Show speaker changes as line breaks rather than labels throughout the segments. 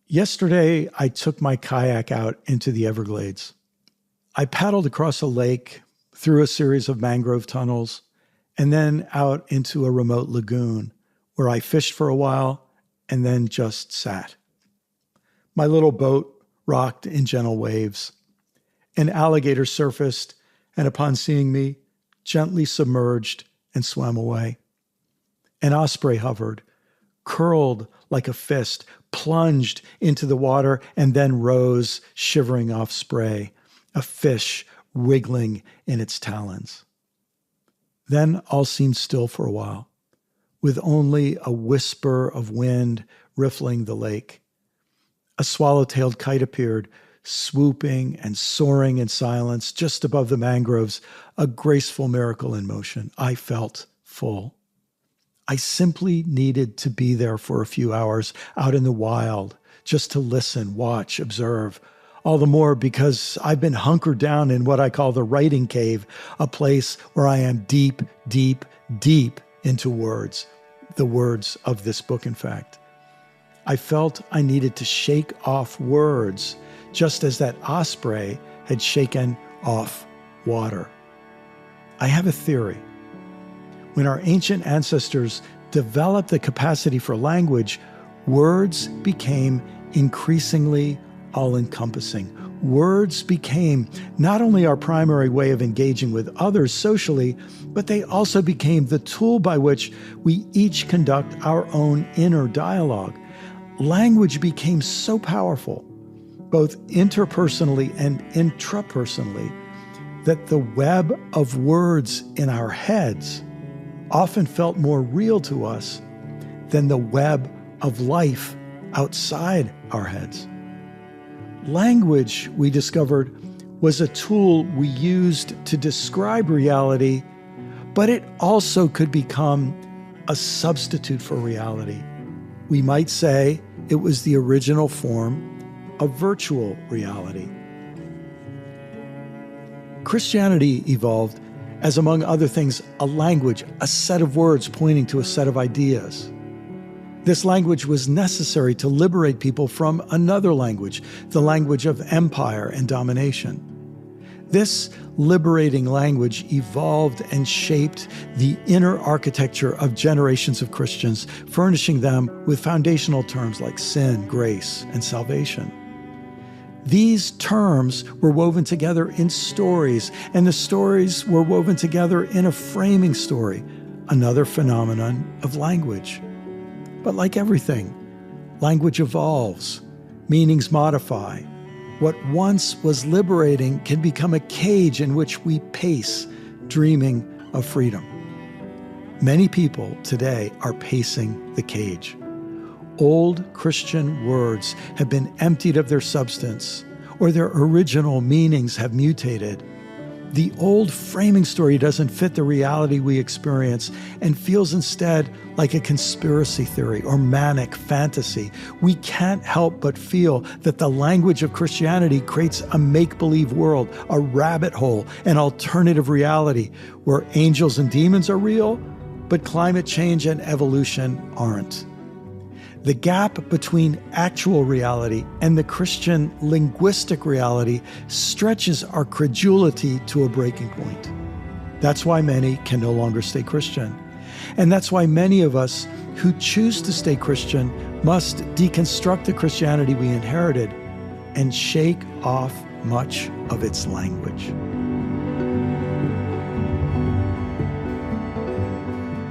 Yesterday, I took my kayak out into the Everglades. I paddled across a lake, through a series of mangrove tunnels, and then out into a remote lagoon where I fished for a while and then just sat. My little boat rocked in gentle waves. An alligator surfaced and, upon seeing me, gently submerged and swam away. An osprey hovered, curled like a fist, plunged into the water, and then rose, shivering off spray, a fish wriggling in its talons. Then all seemed still for a while, with only a whisper of wind riffling the lake. A swallow-tailed kite appeared, swooping and soaring in silence just above the mangroves, a graceful miracle in motion. I felt full. I simply needed to be there for a few hours out in the wild, just to listen, watch, observe. All the more because I've been hunkered down in what I call the writing cave, a place where I am deep, deep, deep into words, the words of this book, in fact. I felt I needed to shake off words, just as that osprey had shaken off water. I have a theory. When our ancient ancestors developed the capacity for language, words became increasingly all-encompassing. Words became not only our primary way of engaging with others socially, but they also became the tool by which we each conduct our own inner dialogue. Language became so powerful, both interpersonally and intrapersonally, that the web of words in our heads often felt more real to us than the web of life outside our heads. Language, we discovered, was a tool we used to describe reality, but it also could become a substitute for reality. We might say it was the original form of virtual reality. Christianity evolved as, among other things, a language, a set of words pointing to a set of ideas. This language was necessary to liberate people from another language, the language of empire and domination. This liberating language evolved and shaped the inner architecture of generations of Christians, furnishing them with foundational terms like sin, grace, and salvation. These terms were woven together in stories, and the stories were woven together in a framing story, another phenomenon of language. But like everything, language evolves, meanings modify. What once was liberating can become a cage in which we pace, dreaming of freedom. Many people today are pacing the cage. Old Christian words have been emptied of their substance, or their original meanings have mutated. The old framing story doesn't fit the reality we experience and feels instead like a conspiracy theory or manic fantasy. We can't help but feel that the language of Christianity creates a make-believe world, a rabbit hole, an alternative reality where angels and demons are real, but climate change and evolution aren't. The gap between actual reality and the Christian linguistic reality stretches our credulity to a breaking point. That's why many can no longer stay Christian. And that's why many of us who choose to stay Christian must deconstruct the Christianity we inherited and shake off much of its language.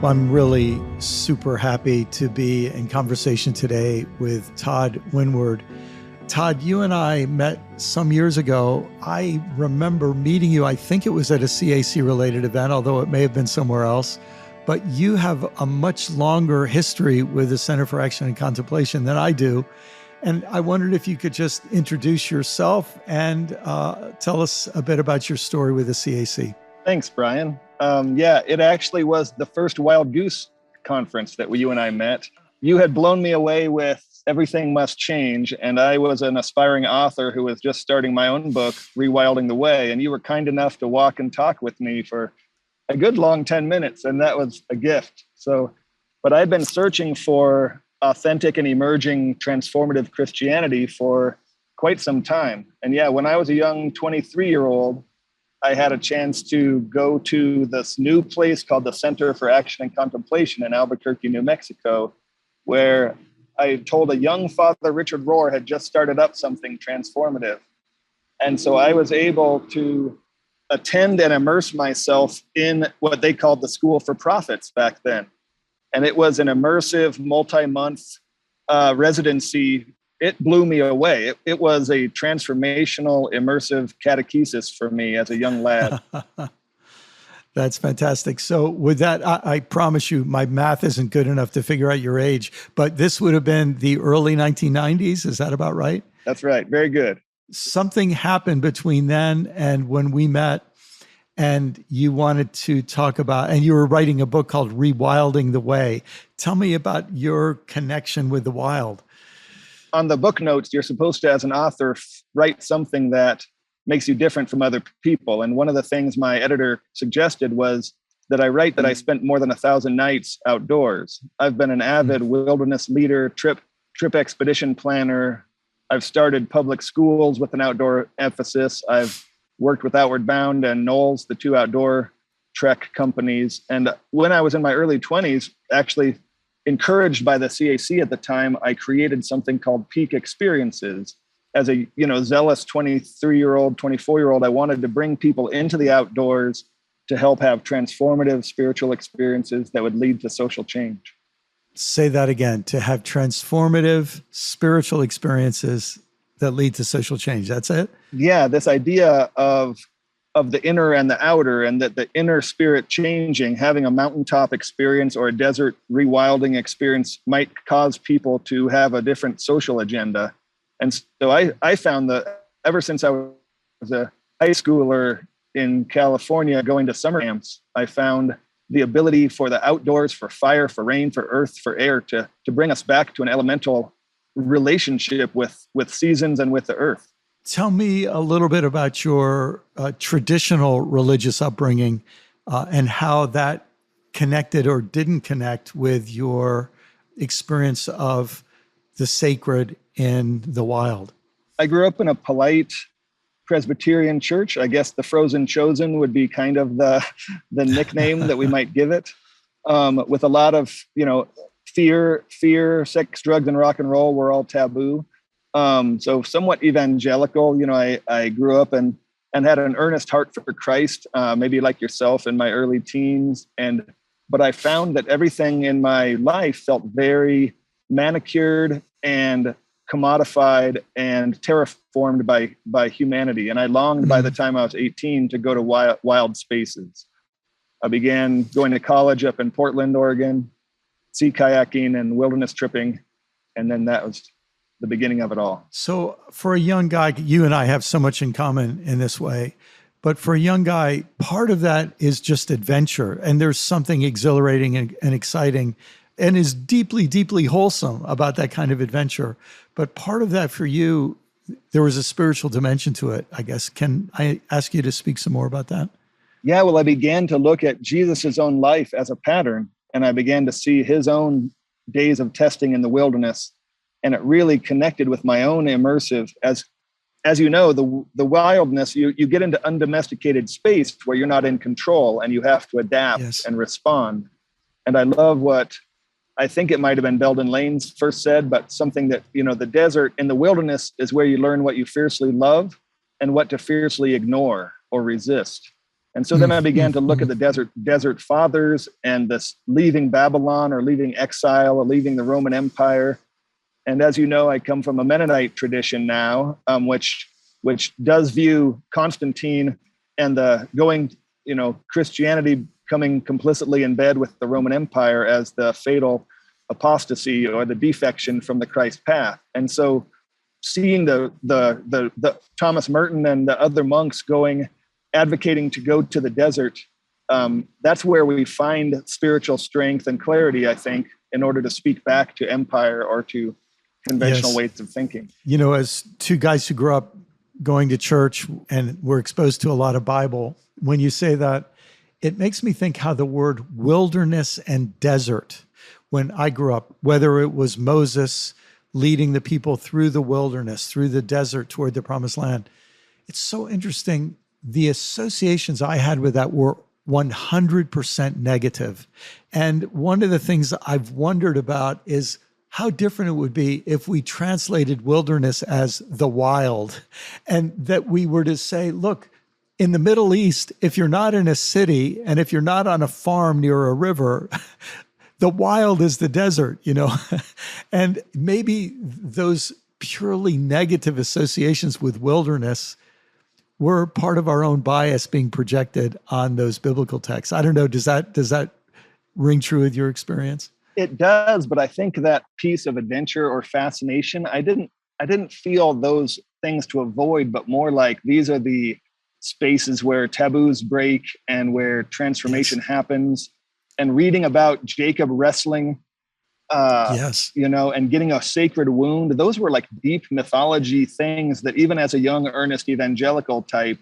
I'm really super happy to be in conversation today with Todd Wynward. Todd, you and I met some years ago. I remember meeting you, I think it was at a CAC-related event, although it may have been somewhere else. But you have a much longer history with the Center for Action and Contemplation than I do. And I wondered if you could just introduce yourself and tell us a bit about your story with the CAC.
Thanks, Brian. It actually was the first Wild Goose conference that you and I met. You had blown me away with Everything Must Change, and I was an aspiring author who was just starting my own book, Rewilding the Way, and you were kind enough to walk and talk with me for a good long 10 minutes, and that was a gift. But I'd been searching for authentic and emerging transformative Christianity for quite some time. And yeah, when I was a young 23-year-old, I had a chance to go to this new place called the Center for Action and Contemplation in Albuquerque, New Mexico, where I told a young father, Richard Rohr, had just started up something transformative. And so I was able to attend and immerse myself in what they called the School for Prophets back then. And it was an immersive multi-month residency. It blew me away. It was a transformational, immersive catechesis for me as a young lad.
That's fantastic. So with that, I promise you, my math isn't good enough to figure out your age, but this would have been the early 1990s. Is that about right?
That's right. Very good.
Something happened between then and when we met, and you wanted to talk about, and you were writing a book called Rewilding the Way. Tell me about your connection with the wild.
On the book notes, you're supposed to, as an author, write something that makes you different from other people. And one of the things my editor suggested was that I write that I spent more than 1,000 nights outdoors. I've been an avid wilderness leader, trip expedition planner. I've started public schools with an outdoor emphasis. I've worked with Outward Bound and Knowles, the two outdoor trek companies. And when I was in my early 20s, actually encouraged by the CAC at the time, I created something called Peak Experiences. As a zealous 23-year-old, 24-year-old, I wanted to bring people into the outdoors to help have transformative spiritual experiences that would lead to social change.
Say that again, to have transformative spiritual experiences that lead to social change. That's it?
Yeah, this idea of the inner and the outer, and that the inner spirit changing, having a mountaintop experience or a desert rewilding experience might cause people to have a different social agenda. And so I found that ever since I was a high schooler in California going to summer camps, I found the ability for the outdoors, for fire, for rain, for earth, for air, to bring us back to an elemental relationship with seasons and with the earth.
Tell me a little bit about your traditional religious upbringing and how that connected or didn't connect with your experience of the sacred in the wild.
I grew up in a polite Presbyterian church. I guess the Frozen Chosen would be kind of the nickname that we might give it, with a lot of, fear, sex, drugs, and rock and roll were all taboo. So somewhat evangelical. I grew up and had an earnest heart for Christ, maybe like yourself in my early teens. But I found that everything in my life felt very manicured and commodified and terraformed by humanity. And I longed by the time I was 18 to go to wild spaces. I began going to college up in Portland, Oregon, sea kayaking and wilderness tripping. And then that was the beginning of it all. So
for a young guy, you and I have so much in common in this way, but for a young guy, part of that is just adventure. And there's something exhilarating and exciting and is deeply, deeply wholesome about that kind of adventure. But part of that for you, there was a spiritual dimension to it, I guess. Can I ask you to speak some more about that?
Yeah, well, I began to look at Jesus's own life as a pattern, and I began to see his own days of testing in the wilderness. And it really connected with my own immersive, as you know, the wildness, you get into undomesticated space where you're not in control and you have to adapt and respond. And I love what I think it might have been Belden Lane's first said, but something that, the desert in the wilderness is where you learn what you fiercely love and what to fiercely ignore or resist. And so then I began to look at the desert fathers and this leaving Babylon or leaving exile or leaving the Roman Empire. And as you know, I come from a Mennonite tradition now, which does view Constantine and the Christianity coming complicitly in bed with the Roman Empire as the fatal apostasy or the defection from the Christ path. And so seeing the Thomas Merton and the other monks advocating to go to the desert, that's where we find spiritual strength and clarity, I think, in order to speak back to empire or to conventional ways of thinking.
As two guys who grew up going to church and were exposed to a lot of Bible, when you say that, it makes me think how the word wilderness and desert, when I grew up, whether it was Moses leading the people through the wilderness, through the desert toward the promised land. It's so interesting. The associations I had with that were 100% negative. And one of the things I've wondered about is how different it would be if we translated wilderness as the wild, and that we were to say, look, in the Middle East, if you're not in a city and if you're not on a farm near a river, the wild is the desert, and maybe those purely negative associations with wilderness were part of our own bias being projected on those biblical texts. I don't know. Does that ring true with your experience?
It does, but I think that piece of adventure or fascination, I didn't feel those things to avoid, but more like these are the spaces where taboos break and where transformation happens. And reading about Jacob wrestling, and getting a sacred wound, those were like deep mythology things that even as a young, earnest evangelical type,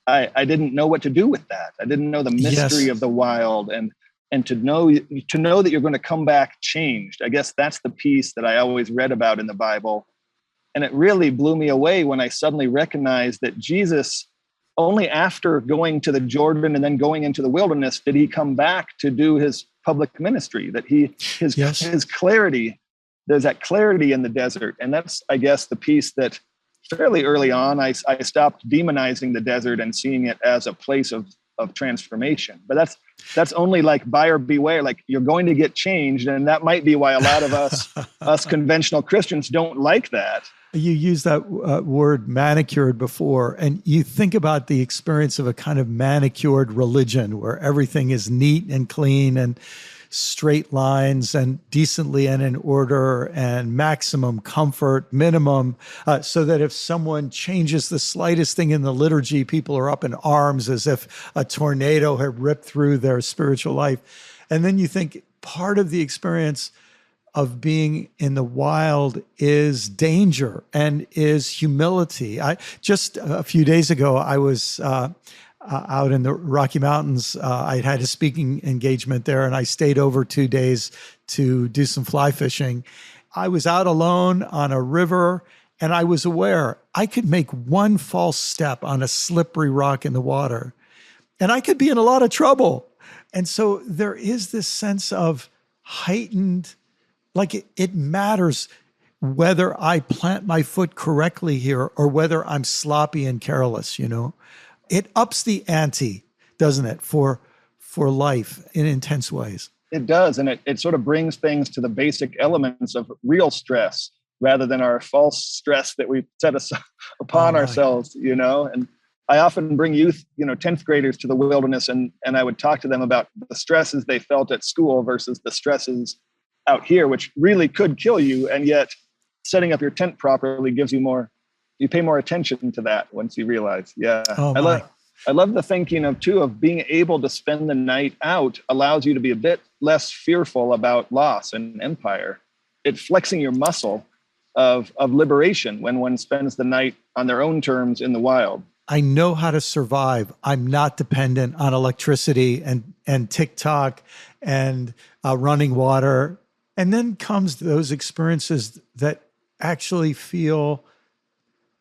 I didn't know what to do with that. I didn't know the mystery of the wild, and to know that you're going to come back changed. I guess that's the piece that I always read about in the Bible. And it really blew me away when I suddenly recognized that Jesus, only after going to the Jordan and then going into the wilderness, did he come back to do his public ministry, that his clarity, there's that clarity in the desert. And that's, I guess, the piece that fairly early on, I stopped demonizing the desert and seeing it as a place of transformation. But that's only like buyer beware, like you're going to get changed. And that might be why a lot of us conventional Christians don't like that.
You used that word manicured before, and you think about the experience of a kind of manicured religion where everything is neat and clean and straight lines and decently and in order and maximum comfort, minimum, so that if someone changes the slightest thing in the liturgy, people are up in arms as if a tornado had ripped through their spiritual life. And then you think part of the experience of being in the wild is danger and is humility. Just a few days ago, I was out in the Rocky Mountains. I had a speaking engagement there, and I stayed over 2 days to do some fly fishing. I was out alone on a river, and I was aware I could make one false step on a slippery rock in the water, and I could be in a lot of trouble. And so there is this sense of heightened, like it matters whether I plant my foot correctly here or whether I'm sloppy and careless, It ups the ante, doesn't it, for life in intense ways.
It does. And it sort of brings things to the basic elements of real stress rather than our false stress that we set upon ourselves, And I often bring youth, 10th graders to the wilderness, and I would talk to them about the stresses they felt at school versus the stresses out here, which really could kill you. And yet setting up your tent properly gives you you pay more attention to that once you realize. Yeah. I love the thinking of being able to spend the night out allows you to be a bit less fearful about loss and empire. It's flexing your muscle of liberation when one spends the night on their own terms in the wild.
I know how to survive. I'm not dependent on electricity and TikTok and running water. And then comes those experiences that actually feel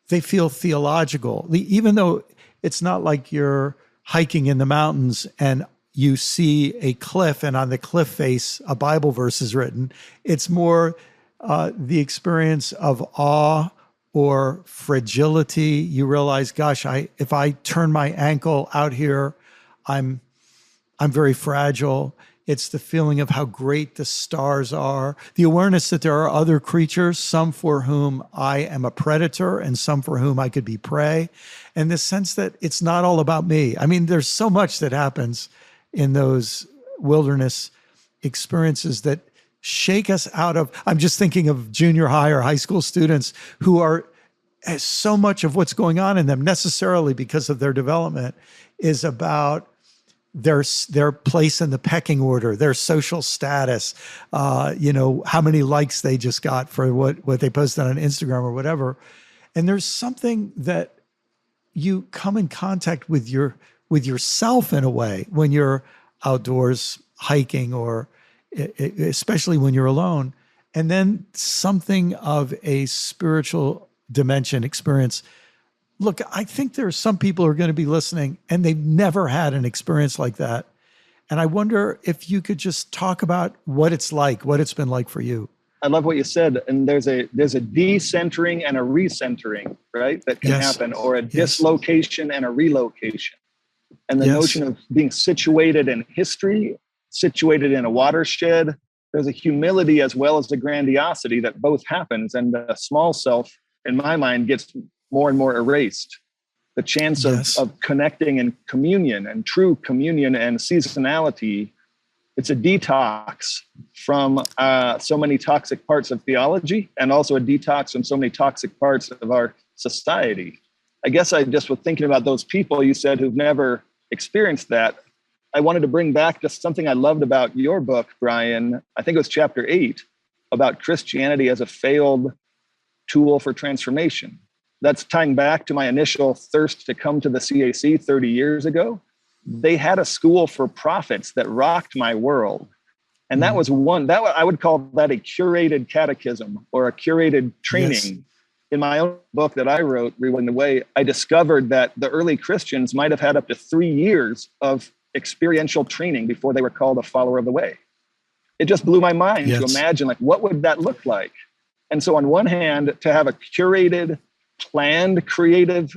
theological, even though it's not like you're hiking in the mountains and you see a cliff and on the cliff face, a Bible verse is written. It's more the experience of awe or fragility. You realize, gosh, if I turn my ankle out here, I'm very fragile. It's the feeling of how great the stars are, the awareness that there are other creatures, some for whom I am a predator and some for whom I could be prey, and the sense that it's not all about me. I mean, there's so much that happens in those wilderness experiences that shake us out of, I'm just thinking of junior high or high school students who are, so much of what's going on in them necessarily because of their development is about their place in the pecking order, their social status, how many likes they just got for what they posted on Instagram or whatever. And there's something that you come in contact with yourself in a way when you're outdoors hiking or especially when you're alone. And then something of a spiritual dimension experience. Look, I think there are some people who are going to be listening and they've never had an experience like that. And I wonder if you could just talk about what it's like, what it's been like for you.
I love what you said. And there's a decentering and a recentering, right? That can happen, or a dislocation and a relocation. And the notion of being situated in history, situated in a watershed, there's a humility as well as the grandiosity that both happens. And the small self, in my mind, gets more and more erased. The chance of connecting in communion and true communion and seasonality, it's a detox from so many toxic parts of theology, and also a detox from so many toxic parts of our society. I guess I just was thinking about those people you said who've never experienced that. I wanted to bring back just something I loved about your book, Brian. I think it was chapter 8, about Christianity as a failed tool for transformation. That's tying back to my initial thirst to come to the CAC 30 years ago. They had a school for prophets that rocked my world. And that was one, that I would call that a curated catechism or a curated training. Yes. In my own book that I wrote, Rewilding the Way, I discovered that the early Christians might have had up to 3 years of experiential training before they were called a follower of the way. It just blew my mind to imagine, like, what would that look like? And so on one hand, to have a curated, planned, creative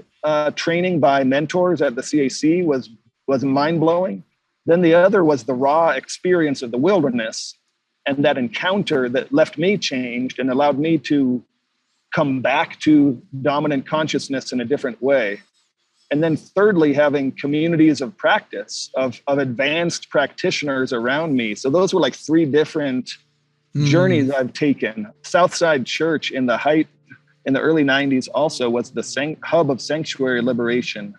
training by mentors at the CAC was mind-blowing. Then the other was the raw experience of the wilderness and that encounter that left me changed and allowed me to come back to dominant consciousness in a different way. And then thirdly, having communities of practice, of advanced practitioners around me. So those were like 3 different journeys I've taken. Southside Church in the early 90s also was the hub of sanctuary liberation.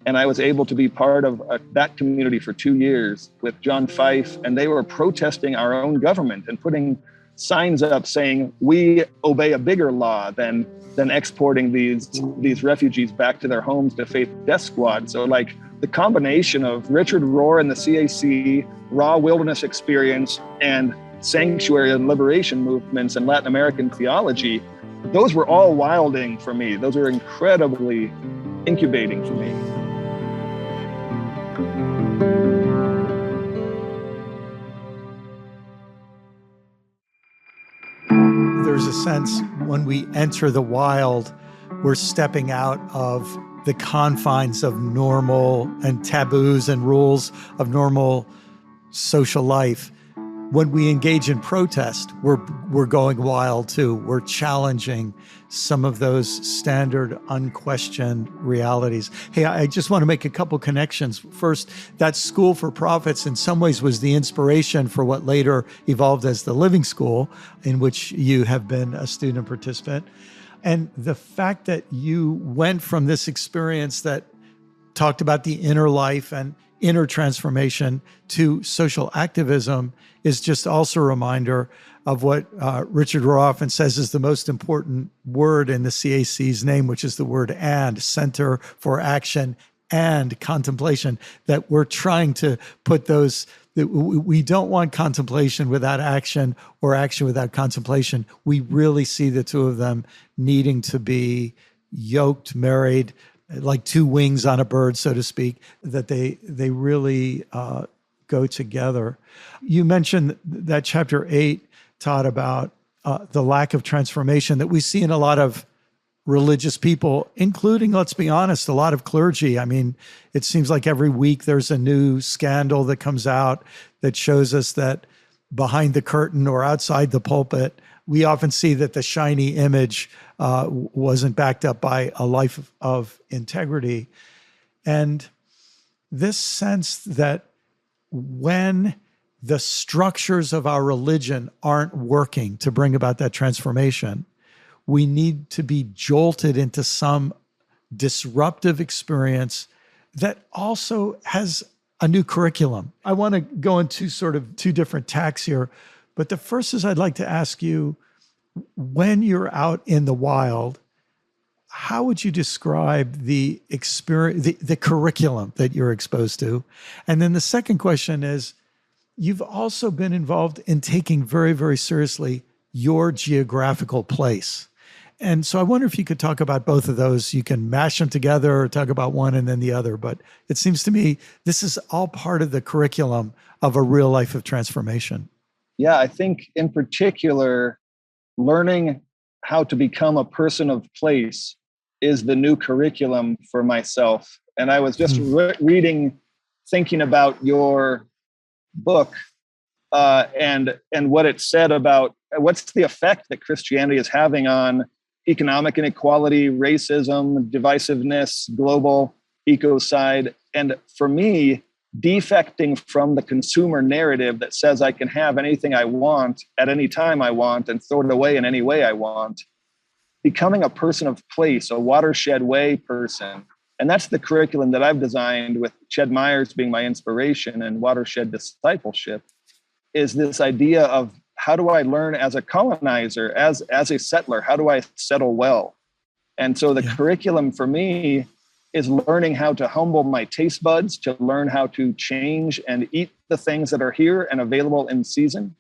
And I was able to be part of that community for 2 years with John Fife, and they were protesting our own government and putting signs up saying, we obey a bigger law than exporting these refugees back to their homes to Faith Death Squad. So like the combination of Richard Rohr and the CAC, raw wilderness experience, and sanctuary and liberation movements and Latin American theology, those were all wilding for me. Those were incredibly incubating for me.
There's a sense when we enter the wild, we're stepping out of the confines of normal and taboos and rules of normal social life. When we engage in protest, we're going wild too. We're challenging some of those standard, unquestioned realities. Hey, I just want to make a couple connections. First, that School for Prophets in some ways was the inspiration for what later evolved as the Living School, in which you have been a student participant. And the fact that you went from this experience that talked about the inner life and inner transformation to social activism is just also a reminder of what Richard Rohr often says is the most important word in the CAC's name, which is the word "and," Center for Action and Contemplation, that we're trying to put those, that we don't want contemplation without action or action without contemplation. We really see the two of them needing to be yoked, married, like 2 wings on a bird, so to speak, that they really go together. You mentioned that chapter 8, Todd, about the lack of transformation that we see in a lot of religious people, including, let's be honest, a lot of clergy. I mean, it seems like every week there's a new scandal that comes out that shows us that behind the curtain or outside the pulpit, we often see that the shiny image wasn't backed up by a life of integrity. And this sense that when the structures of our religion aren't working to bring about that transformation, we need to be jolted into some disruptive experience that also has a new curriculum. I want to go into sort of 2 different tacks here, but the first is I'd like to ask you, when you're out in the wild, how would you describe the experience, the curriculum that you're exposed to? And then the second question is, you've also been involved in taking very, very seriously your geographical place. And so I wonder if you could talk about both of those. You can mash them together or talk about one and then the other. But it seems to me this is all part of the curriculum of a real life of transformation.
Yeah, I think in particular, learning how to become a person of place is the new curriculum for myself. And I was just reading, thinking about your book and what it said about what's the effect that Christianity is having on economic inequality, racism, divisiveness, global ecocide. And for me, defecting from the consumer narrative that says I can have anything I want at any time I want and throw it away in any way I want, becoming a person of place, a watershed way person. And that's the curriculum that I've designed, with Ched Myers being my inspiration and watershed discipleship, is this idea of how do I learn as a colonizer, as a settler? How do I settle well? And so the curriculum for me is learning how to humble my taste buds, to learn how to change and eat the things that are here and available in season,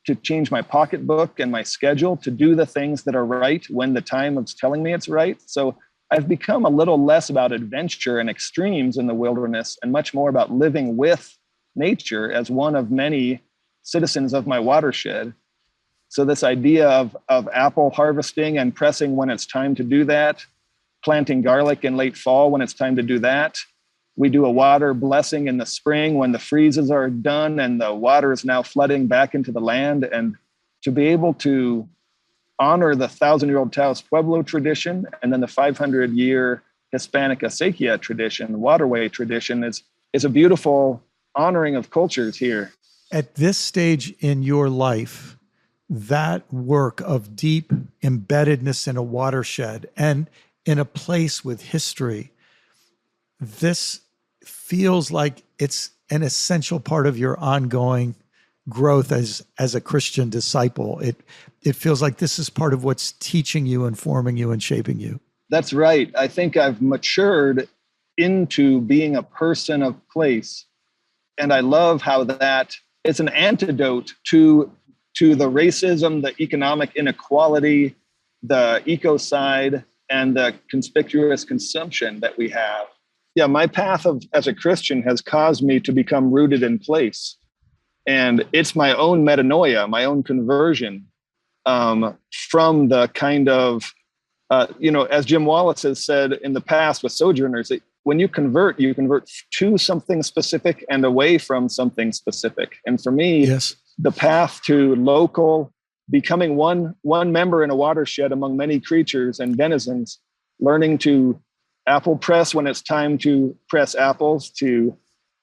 to change my pocketbook and my schedule, to do the things that are right when the time is telling me it's right. So I've become a little less about adventure and extremes in the wilderness and much more about living with nature as one of many citizens of my watershed. So this idea of apple harvesting and pressing when it's time to do that, planting garlic in late fall when it's time to do that. We do a water blessing in the spring when the freezes are done and the water is now flooding back into the land. And to be able to honor the 1,000-year-old Taos Pueblo tradition and then the 500-year Hispanic acequia tradition, waterway tradition, is a beautiful honoring of cultures here.
At this stage in your life, that work of deep embeddedness in a watershed and in a place with history, this feels like it's an essential part of your ongoing growth as a Christian disciple. It feels like this is part of what's teaching you, informing you, and shaping you.
That's right. I think I've matured into being a person of place. And I love how that is an antidote to the racism, the economic inequality, the ecocide, and the conspicuous consumption that we have. Yeah, my path as a Christian has caused me to become rooted in place. And it's my own metanoia, my own conversion from the kind of, as Jim Wallace has said in the past with Sojourners, that when you convert to something specific and away from something specific. And for me, the path to local, becoming one member in a watershed among many creatures and denizens, learning to apple press when it's time to press apples, to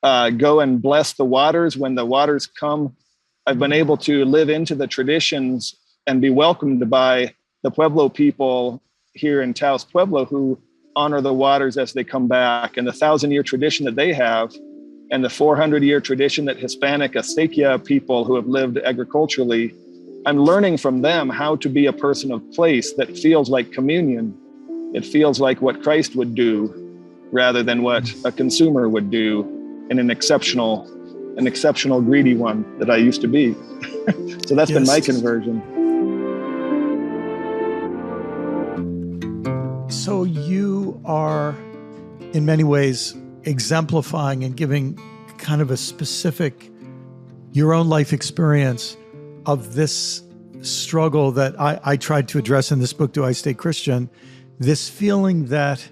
go and bless the waters when the waters come. I've been able to live into the traditions and be welcomed by the Pueblo people here in Taos Pueblo who honor the waters as they come back, and the 1,000-year tradition that they have, and the 400-year tradition that Hispanic acequia people who have lived agriculturally. I'm learning from them how to be a person of place that feels like communion. It feels like what Christ would do rather than what a consumer would do in an exceptional greedy one that I used to be. So that's been my conversion.
So you are, in many ways, exemplifying and giving kind of a specific, your own life experience of this struggle that I tried to address in this book, Do I Stay Christian? This feeling that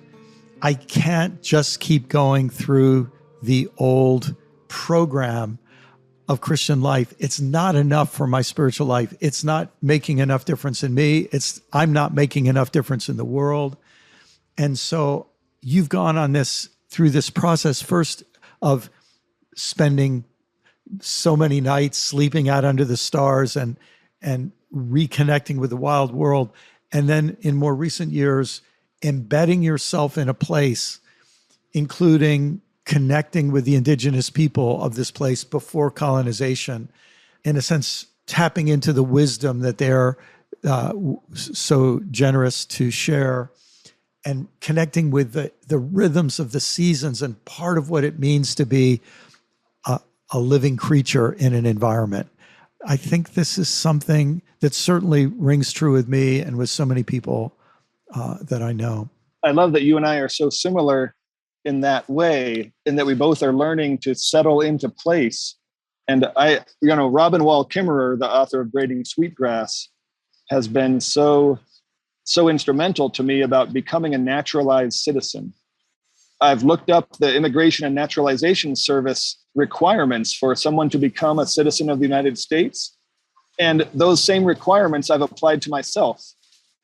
I can't just keep going through the old program of Christian life. It's not enough for my spiritual life. It's not making enough difference in me. I'm not making enough difference in the world. And so you've gone through this process first of spending so many nights sleeping out under the stars and reconnecting with the wild world. And then in more recent years, embedding yourself in a place, including connecting with the indigenous people of this place before colonization, in a sense, tapping into the wisdom that they're so generous to share, and connecting with the rhythms of the seasons and part of what it means to be a living creature in an environment. I think this is something that certainly rings true with me and with so many people that I know.
I love that you and I are so similar in that way, in that we both are learning to settle into place. And Robin Wall Kimmerer, the author of Braiding Sweetgrass, has been so instrumental to me about becoming a naturalized citizen. I've looked up the Immigration and Naturalization Service requirements for someone to become a citizen of the United States. And those same requirements I've applied to myself.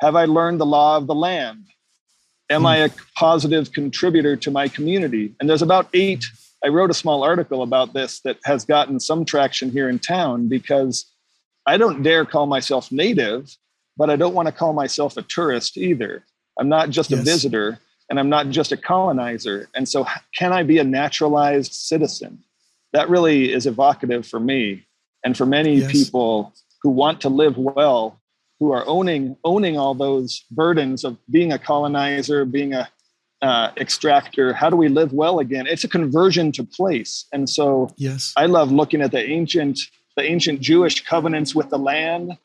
Have I learned the law of the land? Am I a positive contributor to my community? And there's about 8. I wrote a small article about this that has gotten some traction here in town, because I don't dare call myself native, but I don't want to call myself a tourist either. I'm not just a visitor, and I'm not just a colonizer. And so can I be a naturalized citizen? That really is evocative for me and for many people who want to live well, who are owning all those burdens of being a colonizer, being a extractor. How do we live well again? It's a conversion to place. And so I love looking at the ancient Jewish covenants with the land,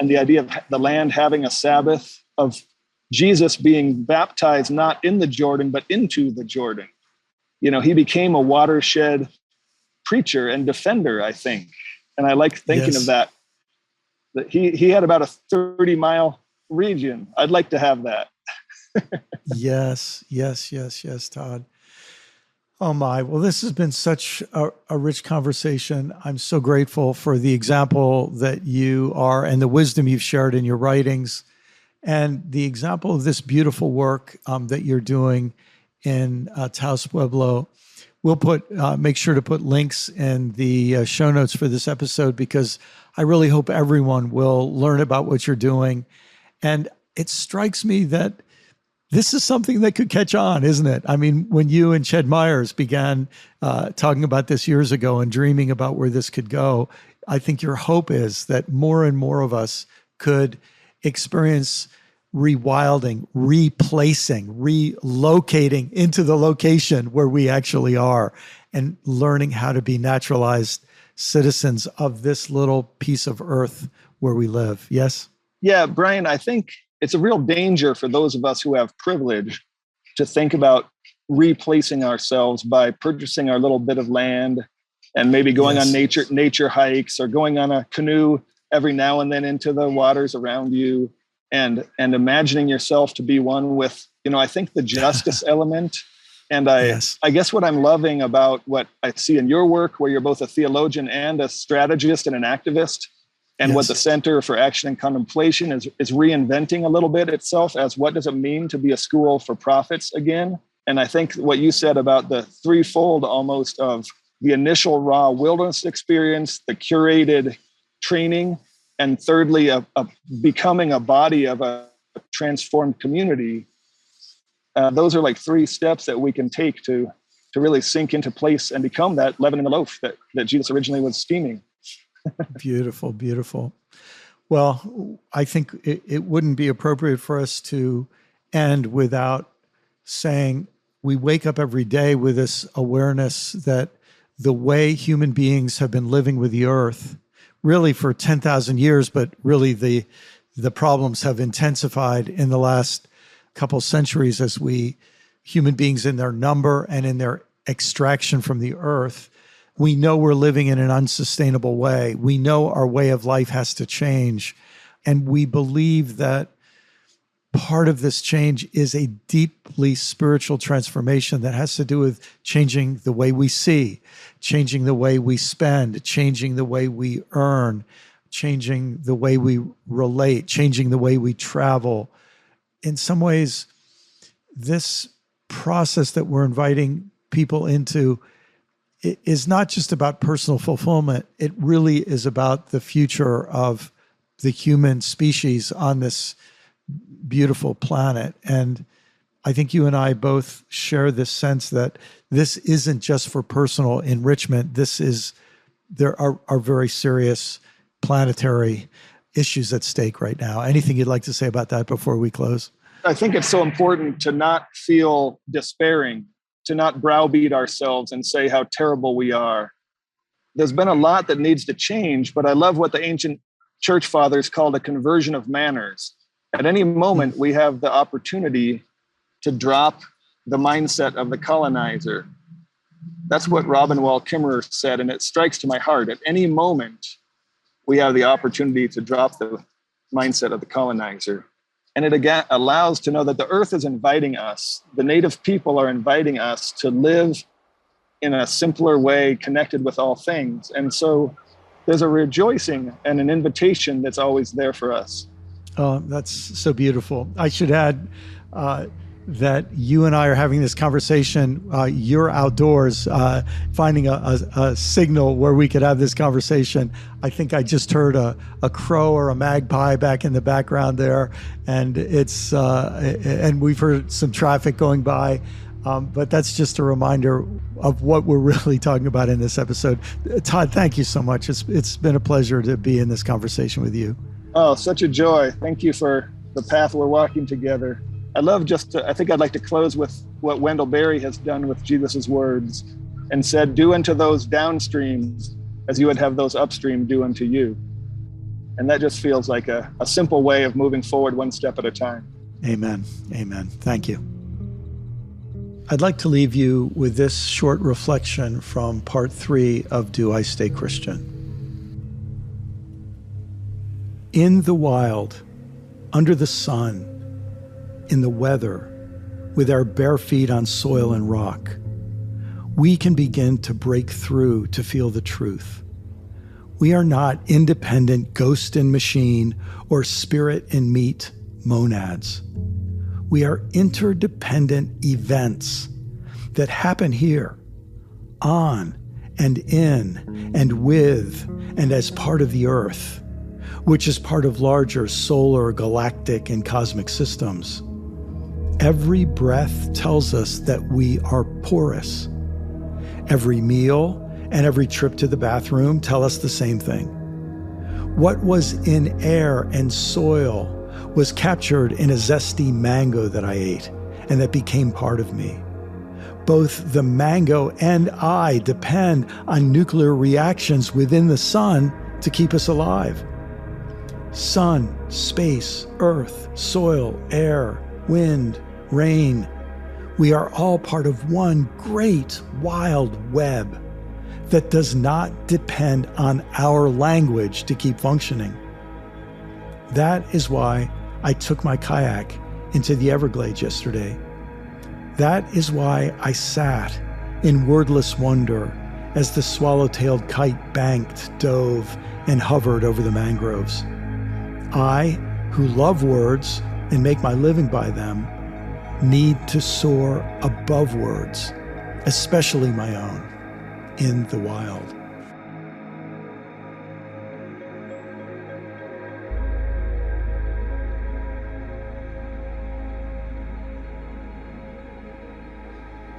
and the idea of the land having a Sabbath, of Jesus being baptized not in the Jordan, but into the Jordan. He became a watershed preacher and defender, I think. And I like thinking of that he had about a 30-mile region. I'd like to have that.
Yes, Todd. Oh my, well, this has been such a rich conversation. I'm so grateful for the example that you are and the wisdom you've shared in your writings, and the example of this beautiful work that you're doing in Taos Pueblo. We'll make sure to put links in the show notes for this episode, because I really hope everyone will learn about what you're doing. And it strikes me that this is something that could catch on, isn't it? I mean, when you and Ched Myers began talking about this years ago and dreaming about where this could go, I think your hope is that more and more of us could experience rewilding, replacing, relocating into the location where we actually are, and learning how to be naturalized citizens of this little piece of earth where we live. Yes?
Yeah, Brian, I think it's a real danger for those of us who have privilege to think about replacing ourselves by purchasing our little bit of land and maybe going on nature hikes, or going on a canoe every now and then into the waters around you, and imagining yourself to be one with, I think the justice element. And I guess what I'm loving about what I see in your work, where you're both a theologian and a strategist and an activist, and what the Center for Action and Contemplation is reinventing a little bit itself as what does it mean to be a school for prophets again. And I think what you said about the threefold almost of the initial raw wilderness experience, the curated training, and thirdly, becoming a body of a transformed community. Those are like 3 steps that we can take to really sink into place and become that leaven in the loaf that Jesus originally was steaming.
Beautiful, beautiful. Well, I think it wouldn't be appropriate for us to end without saying we wake up every day with this awareness that the way human beings have been living with the earth really for 10,000 years, but really the problems have intensified in the last couple centuries as human beings in their number and in their extraction from the earth, we know we're living in an unsustainable way. We know our way of life has to change. And we believe that part of this change is a deeply spiritual transformation that has to do with changing the way we see, changing the way we spend, changing the way we earn, changing the way we relate, changing the way we travel. In some ways, this process that we're inviting people into is not just about personal fulfillment. It really is about the future of the human species on this beautiful planet. And I think you and I both share this sense that this isn't just for personal enrichment. There are very serious planetary issues at stake right now. Anything you'd like to say about that before we close?
I think it's so important to not feel despairing, to not browbeat ourselves and say how terrible we are. there's been a lot that needs to change, but I love what the ancient church fathers called a conversion of manners. At any moment, we have the opportunity to drop the mindset of the colonizer. That's what Robin Wall Kimmerer said, and it strikes to my heart. At any moment, we have the opportunity to drop the mindset of the colonizer. And it again allows to know that the earth is inviting us. The native people are inviting us to live in a simpler way, connected with all things. And so there's a rejoicing and an invitation that's always there for us.
Oh, that's so beautiful. I should add that you and I are having this conversation. You're outdoors, finding a signal where we could have this conversation. I think I just heard a crow or a magpie back in the background there, and and we've heard some traffic going by. But that's just a reminder of what we're really talking about in this episode. Todd, thank you so much. It's been a pleasure to be in this conversation with you.
Oh, such a joy. Thank you for the path we're walking together. I think I'd like to close with what Wendell Berry has done with Jesus's words and said, do unto those downstreams as you would have those upstream do unto you. And that just feels like a simple way of moving forward one step at a time.
Amen. Amen. Thank you. I'd like to leave you with this short reflection from part 3 of Do I Stay Christian? In the wild, under the sun, in the weather, with our bare feet on soil and rock, we can begin to break through to feel the truth. We are not independent ghost and machine or spirit and meat monads. We are interdependent events that happen here, on and in and with and as part of the earth, which is part of larger solar, galactic, and cosmic systems. Every breath tells us that we are porous. Every meal and every trip to the bathroom tell us the same thing. What was in air and soil was captured in a zesty mango that I ate and that became part of me. Both the mango and I depend on nuclear reactions within the sun to keep us alive. Sun, space, earth, soil, air, wind, rain. We are all part of one great wild web that does not depend on our language to keep functioning. That is why I took my kayak into the Everglades yesterday. That is why I sat in wordless wonder as the swallow-tailed kite banked, dove, and hovered over the mangroves. I, who love words and make my living by them, need to soar above words, especially my own, in the wild.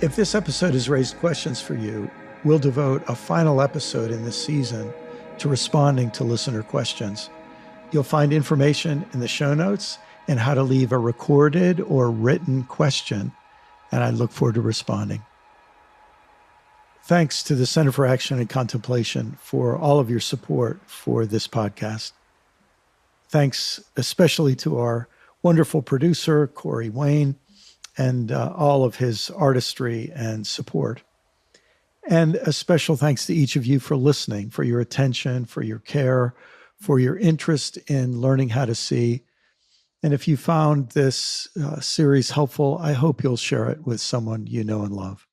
If this episode has raised questions for you, we'll devote a final episode in this season to responding to listener questions. You'll find information in the show notes and how to leave a recorded or written question, and I look forward to responding. Thanks to the Center for Action and Contemplation for all of your support for this podcast. Thanks especially to our wonderful producer, Corey Wayne, and all of his artistry and support. And a special thanks to each of you for listening, for your attention, for your care, for your interest in learning how to see. And if you found this series helpful, I hope you'll share it with someone you know and love.